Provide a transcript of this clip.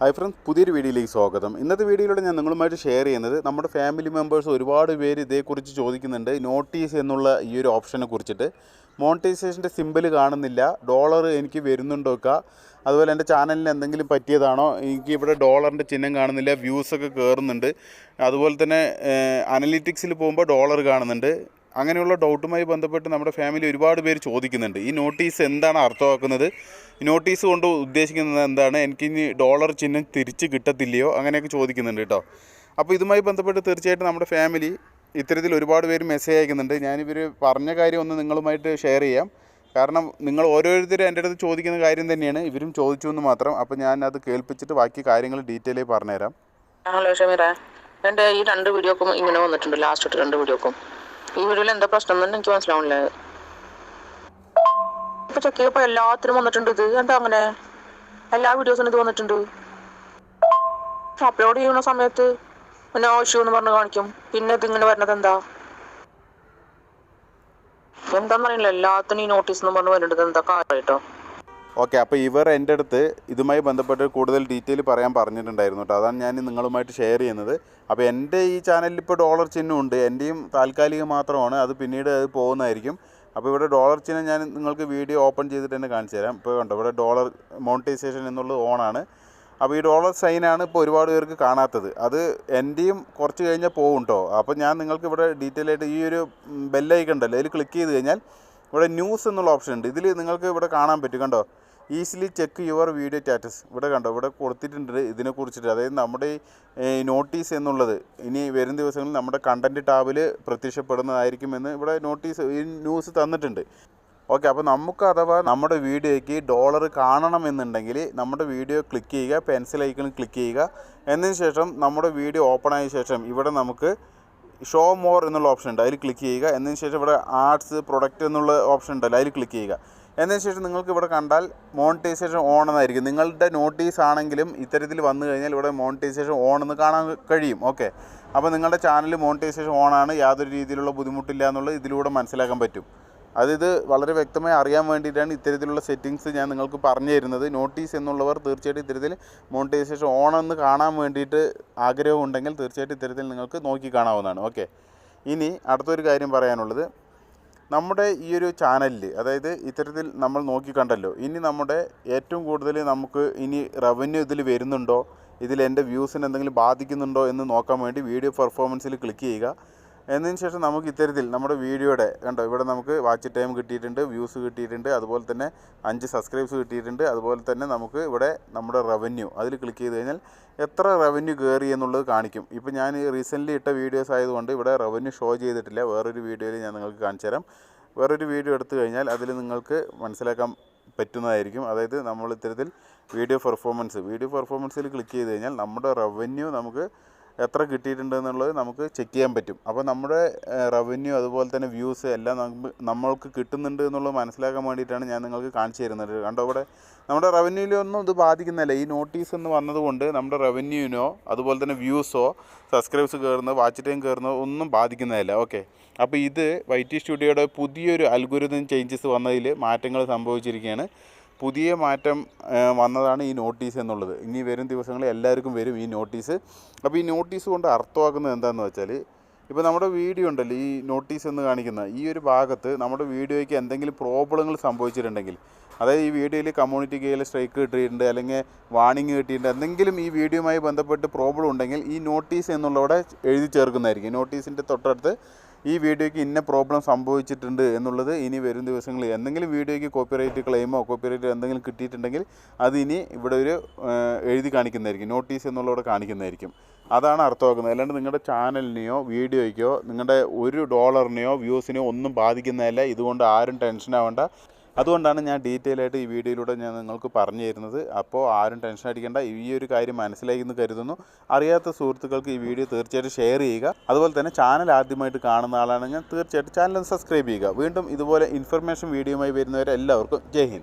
Hi friends, പുതിയൊരു വീഡിയോയിലേക്ക് സ്വാഗതം. ഇന്നത്തെ വീഡിയോയിലൂടെ ഞാൻ നിങ്ങളുമായിട്ട് ഷെയർ ചെയ്യുന്നത് നമ്മുടെ ഫാമിലി മെമ്പേഴ്സ് ഒരുപാട് പേര് ഇതേക്കുറിച്ച് ചോദിക്കുന്നുണ്ട്. നോട്ടീസ് എന്നുള്ള ഈ ഒരു ഓപ്ഷനെ കുറിച്ചിട്ട് മോണിറ്റൈസേഷൻ്റെ സിമ്പിൾ കാണുന്നില്ല, ഡോളർ എനിക്ക് വരുന്നുണ്ടോക്കുക, അതുപോലെ എൻ്റെ ചാനലിന് എന്തെങ്കിലും പറ്റിയതാണോ, എനിക്ക് ഇവിടെ ഡോളറിൻ്റെ ചിഹ്നം കാണുന്നില്ല, വ്യൂസൊക്കെ കയറുന്നുണ്ട്, അതുപോലെ തന്നെ അനലിറ്റിക്സിൽ പോകുമ്പോൾ ഡോളർ കാണുന്നുണ്ട്. അങ്ങനെയുള്ള ഡൗട്ടുമായി ബന്ധപ്പെട്ട് നമ്മുടെ ഫാമിലി ഒരുപാട് പേര് ചോദിക്കുന്നുണ്ട്. ഈ നോട്ടീസ് എന്താണ് അർത്ഥമാക്കുന്നത്, നോട്ടീസ് കൊണ്ട് ഉദ്ദേശിക്കുന്നത് എന്താണ്, എനിക്കിനി ഡോളർ ചിഹ്നം തിരിച്ച് കിട്ടത്തില്ലയോ, അങ്ങനെയൊക്കെ ചോദിക്കുന്നുണ്ട് കേട്ടോ. അപ്പോൾ ഇതുമായി ബന്ധപ്പെട്ട് തീർച്ചയായിട്ടും നമ്മുടെ ഫാമിലി ഇത്തരത്തിൽ ഒരുപാട് പേര് മെസ്സേജ് അയക്കുന്നുണ്ട്. ഞാനിവർ പറഞ്ഞ കാര്യം ഒന്ന് നിങ്ങളുമായിട്ട് ഷെയർ ചെയ്യാം. കാരണം നിങ്ങൾ ഓരോരുത്തരും എൻ്റെ അടുത്ത് ചോദിക്കുന്ന കാര്യം തന്നെയാണ്, ഇവരും ചോദിച്ചു എന്ന് മാത്രം. അപ്പോൾ ഞാൻ അത് കേൾപ്പിച്ചിട്ട് ബാക്കി കാര്യങ്ങൾ ഡീറ്റെയിൽ ആയി പറഞ്ഞുതരാം. ഹലോ ഷമീറ, എൻ്റെ ഈ 2 വീഡിയോക്കും ഇങ്ങനെ വന്നിട്ടുണ്ട്. ലാസ്റ്റ് 2 വീഡിയോക്കും ഈ വീഡിയോയിൽ എന്താ പ്രശ്നം എന്ന് എനിക്ക് മനസ്സിലാവണില്ല. ഇപ്പൊ ചെക്ക് ചെയ്യപ്പോ എല്ലാത്തിനും വന്നിട്ടുണ്ട്. ഇത് എന്താ അങ്ങനെ? എല്ലാ വീഡിയോസിനും ഇത് വന്നിട്ടുണ്ട്. അപ്ലോഡ് ചെയ്യുന്ന സമയത്ത് നോ ഇഷ്യൂ എന്ന് പറഞ്ഞ് കാണിക്കും. പിന്നെ ഇത് ഇങ്ങനെ വരുന്നത് എന്താന്നറിയില്ല. എല്ലാത്തിനും ഈ നോട്ടീസ് എന്ന് പറഞ്ഞ് വരുന്നത് എന്താ കാര്യമായിട്ടോ? ഓക്കെ, അപ്പോൾ ഇവർ എൻ്റെ അടുത്ത് ഇതുമായി ബന്ധപ്പെട്ട് കൂടുതൽ ഡീറ്റെയിൽ പറയാൻ പറഞ്ഞിട്ടുണ്ടായിരുന്നു കേട്ടോ. അതാണ് ഞാൻ നിങ്ങളുമായിട്ട് ഷെയർ ചെയ്യുന്നത്. അപ്പോൾ എൻ്റെ ഈ ചാനലിൽ ഇപ്പോൾ ഡോളർ ചിഹ്നമുണ്ട്, എൻ്റെയും താൽക്കാലികം മാത്രമാണ്, അത് പിന്നീട് അത് പോകുന്നതായിരിക്കും. അപ്പോൾ ഇവിടെ ഡോളർ ചിഹ്നം ഞാൻ നിങ്ങൾക്ക് വീഡിയോ ഓപ്പൺ ചെയ്തിട്ട് തന്നെ കാണിച്ചു തരാം. ഇപ്പോൾ കണ്ടോ, ഇവിടെ ഡോളർ മോണിറ്റൈസേഷൻ എന്നുള്ളത് ഓണാണ്. അപ്പോൾ ഈ ഡോളർ സൈനാണ് ഇപ്പോൾ ഒരുപാട് പേർക്ക് കാണാത്തത്. അത് എൻ്റെയും കുറച്ച് കഴിഞ്ഞാൽ പോകും കേട്ടോ. അപ്പോൾ ഞാൻ നിങ്ങൾക്ക് ഇവിടെ ഡീറ്റെയിൽ ആയിട്ട് ഈ ഒരു ബെല്ലൈക്കൺ ഉണ്ടല്ലോ, അതിൽ ക്ലിക്ക് ചെയ്ത് കഴിഞ്ഞാൽ ഇവിടെ ന്യൂസ് എന്നുള്ള ഓപ്ഷൻ ഉണ്ട്. ഇതിൽ നിങ്ങൾക്ക് ഇവിടെ കാണാൻ പറ്റും, കണ്ടോ, easily check your video status. ഇവിടെ കണ്ടോ, ഇവിടെ കൊടുത്തിട്ടുണ്ട് ഇതിനെക്കുറിച്ചിട്ട്. അതായത് നമ്മുടെ ഈ നോട്ടീസ് എന്നുള്ളത് ഇനി വരും ദിവസങ്ങളിൽ നമ്മുടെ കണ്ടൻറ്റ് ടാബിൽ പ്രത്യക്ഷപ്പെടുന്നതായിരിക്കുമെന്ന് ഇവിടെ നോട്ടീസ് ഈ ന്യൂസ് തന്നിട്ടുണ്ട്. ഓക്കെ, അപ്പോൾ നമുക്ക് അഥവാ നമ്മുടെ വീഡിയോയ്ക്ക് ഡോളർ കാണണമെന്നുണ്ടെങ്കിൽ നമ്മുടെ വീഡിയോ ക്ലിക്ക് ചെയ്യുക, പെൻസിൽ ഐക്കണിൽ ക്ലിക്ക് ചെയ്യുക. എന്നതിന് ശേഷം നമ്മുടെ വീഡിയോ ഓപ്പൺ ആയ ശേഷം ഇവിടെ നമുക്ക് ഷോ മോർ എന്നുള്ള ഓപ്ഷൻ ഉണ്ട്, അതിൽ ക്ലിക്ക് ചെയ്യുക. എന്നതിന് ശേഷം ഇവിടെ ആർട്സ് പ്രൊഡക്റ്റ് എന്നുള്ള ഓപ്ഷൻ ഉണ്ടല്ലോ, അതിൽ ക്ലിക്ക് ചെയ്യുക. എന്നതിന് ശേഷം നിങ്ങൾക്ക് ഇവിടെ കണ്ടാൽ മോണിറ്റൈസേഷൻ ഓൺ എന്നായിരിക്കും. നിങ്ങളുടെ നോട്ടീസ് ആണെങ്കിലും ഇത്തരത്തിൽ വന്നു കഴിഞ്ഞാൽ ഇവിടെ മോണിറ്റൈസേഷൻ ഓൺ എന്ന് കാണാൻ കഴിയും. ഓക്കെ, അപ്പോൾ നിങ്ങളുടെ ചാനൽ മോണിറ്റൈസേഷൻ ഓണാണ്, യാതൊരു രീതിയിലുള്ള ബുദ്ധിമുട്ടില്ല എന്നുള്ളത് ഇതിലൂടെ മനസ്സിലാക്കാൻ പറ്റും. ഇത് വളരെ വ്യക്തമായി അറിയാൻ വേണ്ടിയിട്ടാണ് ഇത്തരത്തിലുള്ള സെറ്റിങ്സ് ഞാൻ നിങ്ങൾക്ക് പറഞ്ഞു തരുന്നത്. നോട്ടീസ് എന്നുള്ളവർ തീർച്ചയായിട്ടും ഇത്തരത്തിൽ മോണിറ്റൈസേഷൻ ഓണെന്ന് കാണാൻ വേണ്ടിയിട്ട് ആഗ്രഹമുണ്ടെങ്കിൽ തീർച്ചയായിട്ടും ഇത്തരത്തിൽ നിങ്ങൾക്ക് നോക്കി കാണാവുന്നതാണ്. ഓക്കെ, ഇനി അടുത്തൊരു കാര്യം പറയാനുള്ളത്, നമ്മുടെ ഈ ഒരു ചാനലിൽ അതായത് ഇത്തരത്തിൽ നമ്മൾ നോക്കിക്കണ്ടല്ലോ, ഇനി നമ്മുടെ ഏറ്റവും കൂടുതൽ നമുക്ക് ഇനി റവന്യൂ ഇതിൽ വരുന്നുണ്ടോ, ഇതിൽ എൻ്റെ വ്യൂസിന് എന്തെങ്കിലും ബാധിക്കുന്നുണ്ടോ എന്ന് നോക്കാൻ വേണ്ടി വീഡിയോ പെർഫോമൻസിൽ ക്ലിക്ക് ചെയ്യുക. എന്നതിന് ശേഷം നമുക്ക് ഇത്തരത്തിൽ നമ്മുടെ വീഡിയോയുടെ കണ്ടോ, ഇവിടെ നമുക്ക് വാച്ച് ടൈം കിട്ടിയിട്ടുണ്ട്, വ്യൂസ് കിട്ടിയിട്ടുണ്ട്, അതുപോലെ തന്നെ 5 സബ്സ്ക്രൈബ്സ് കിട്ടിയിട്ടുണ്ട്. അതുപോലെ തന്നെ നമുക്ക് ഇവിടെ നമ്മുടെ റവന്യൂ അതിൽ ക്ലിക്ക് ചെയ്ത് കഴിഞ്ഞാൽ എത്ര റവന്യൂ കയറി എന്നുള്ളത് കാണിക്കും. ഇപ്പോൾ ഞാൻ റീസെൻ്റ്ലി ഇട്ട വീഡിയോസ് ആയതുകൊണ്ട് ഇവിടെ റവന്യൂ ഷോ ചെയ്തിട്ടില്ല. വേറൊരു വീഡിയോയിൽ ഞാൻ നിങ്ങൾക്ക് കാണിച്ചു തരാം. വേറൊരു വീഡിയോ എടുത്തു കഴിഞ്ഞാൽ അതിൽ നിങ്ങൾക്ക് മനസ്സിലാക്കാൻ പറ്റുന്നതായിരിക്കും. അതായത് നമ്മൾ ഇത്തരത്തിൽ വീഡിയോ പെർഫോമൻസിൽ ക്ലിക്ക് ചെയ്ത് കഴിഞ്ഞാൽ നമ്മുടെ റവന്യൂ നമുക്ക് എത്ര കിട്ടിയിട്ടുണ്ട് എന്നുള്ളത് നമുക്ക് ചെക്ക് ചെയ്യാൻ പറ്റും. അപ്പോൾ നമ്മുടെ റവന്യൂ അതുപോലെ തന്നെ വ്യൂസ് എല്ലാം നമ്മൾക്ക് കിട്ടുന്നുണ്ട് എന്നുള്ളത് മനസ്സിലാക്കാൻ വേണ്ടിയിട്ടാണ് ഞാൻ നിങ്ങൾക്ക് കാണിച്ചു തരുന്നത്. കണ്ടോ, ഇവിടെ നമ്മുടെ റവന്യൂവിലൊന്നും ഇത് ബാധിക്കുന്നില്ല. ഈ നോട്ടീസ് എന്ന് വന്നതുകൊണ്ട് നമ്മുടെ റവന്യൂവിനോ അതുപോലെ തന്നെ വ്യൂസോ സബ്സ്ക്രൈബ്സ് കയറുന്നോ വാച്ച് ടൈം കയറുന്നോ ഒന്നും ബാധിക്കുന്നതല്ല. ഓക്കെ, അപ്പോൾ ഇത് YT സ്റ്റുഡിയോയുടെ പുതിയൊരു അൽഗോരിതം ചേഞ്ചസ് വന്നതിൽ മാറ്റങ്ങൾ സംഭവിച്ചിരിക്കുകയാണ്. പുതിയ മാറ്റം വന്നതാണ് ഈ നോട്ടീസ് എന്നുള്ളത്. ഇനി വരും ദിവസങ്ങളിൽ എല്ലാവർക്കും വരും ഈ നോട്ടീസ്. അപ്പോൾ ഈ നോട്ടീസ് കൊണ്ട് അർത്ഥമാക്കുന്നത് എന്താണെന്ന് വെച്ചാൽ, ഇപ്പോൾ നമ്മുടെ വീഡിയോ ഉണ്ടല്ലോ, ഈ നോട്ടീസ് എന്ന് കാണിക്കുന്ന ഈ ഒരു ഭാഗത്ത് നമ്മുടെ വീഡിയോയ്ക്ക് എന്തെങ്കിലും പ്രോബ്ലങ്ങൾ സംഭവിച്ചിട്ടുണ്ടെങ്കിൽ, അതായത് ഈ വീഡിയോയിൽ കമ്മ്യൂണിറ്റി കയ്യിൽ സ്ട്രൈക്ക് കിട്ടിയിട്ടുണ്ട്, അല്ലെങ്കിൽ വാണിംഗ് കിട്ടിയിട്ടുണ്ട്, എന്തെങ്കിലും ഈ വീഡിയോയുമായി ബന്ധപ്പെട്ട് പ്രോബ്ലം ഉണ്ടെങ്കിൽ ഈ നോട്ടീസ് എന്നുള്ളവിടെ എഴുതി ചേർക്കുന്നതായിരിക്കും. നോട്ടീസിൻ്റെ തൊട്ടടുത്ത് ഈ വീഡിയോയ്ക്ക് ഇന്ന പ്രോബ്ലം സംഭവിച്ചിട്ടുണ്ട് എന്നുള്ളത് ഇനി വരും ദിവസങ്ങളിൽ എന്തെങ്കിലും വീഡിയോയ്ക്ക് കോപ്പിറൈറ്റ് ക്ലെയിമോ കോപ്പിറൈറ്റ് എന്തെങ്കിലും കിട്ടിയിട്ടുണ്ടെങ്കിൽ അത് ഇനി ഇവിടെ ഒരു എഴുതി കാണിക്കുന്നതായിരിക്കും, നോട്ടീസ് എന്നുള്ളവിടെ കാണിക്കുന്നതായിരിക്കും. അതാണ് അർത്ഥമാക്കുന്നത്. അല്ലാണ്ട് നിങ്ങളുടെ ചാനലിനെയോ വീഡിയോയ്ക്കോ നിങ്ങളുടെ ഒരു ഡോളറിനെയോ വ്യൂസിനെയോ ഒന്നും ബാധിക്കുന്നതല്ല. ഇതുകൊണ്ട് ആരും ടെൻഷൻ ആവേണ്ട. അതുകൊണ്ടാണ് ഞാൻ ഡീറ്റെയിൽ ആയിട്ട് ഈ വീഡിയോയിലൂടെ ഞാൻ നിങ്ങൾക്ക് പറഞ്ഞു തരുന്നത്. അപ്പോൾ ആരും ടെൻഷൻ അടിക്കേണ്ട, ഈ ഒരു കാര്യം മനസ്സിലായി എന്ന് കരുതുന്നു. അറിയാത്ത സുഹൃത്തുക്കൾക്ക് ഈ വീഡിയോ തീർച്ചയായിട്ടും ഷെയർ ചെയ്യുക. അതുപോലെ തന്നെ ചാനൽ ആദ്യമായിട്ട് കാണുന്ന ആളാണെങ്കിൽ തീർച്ചയായിട്ടും ചാനൽ സബ്സ്ക്രൈബ് ചെയ്യുക. വീണ്ടും ഇതുപോലെ ഇൻഫർമേഷൻ വീഡിയോയുമായി വരുന്നവരെല്ലാവർക്കും ജയ് ഹിന്ദ്.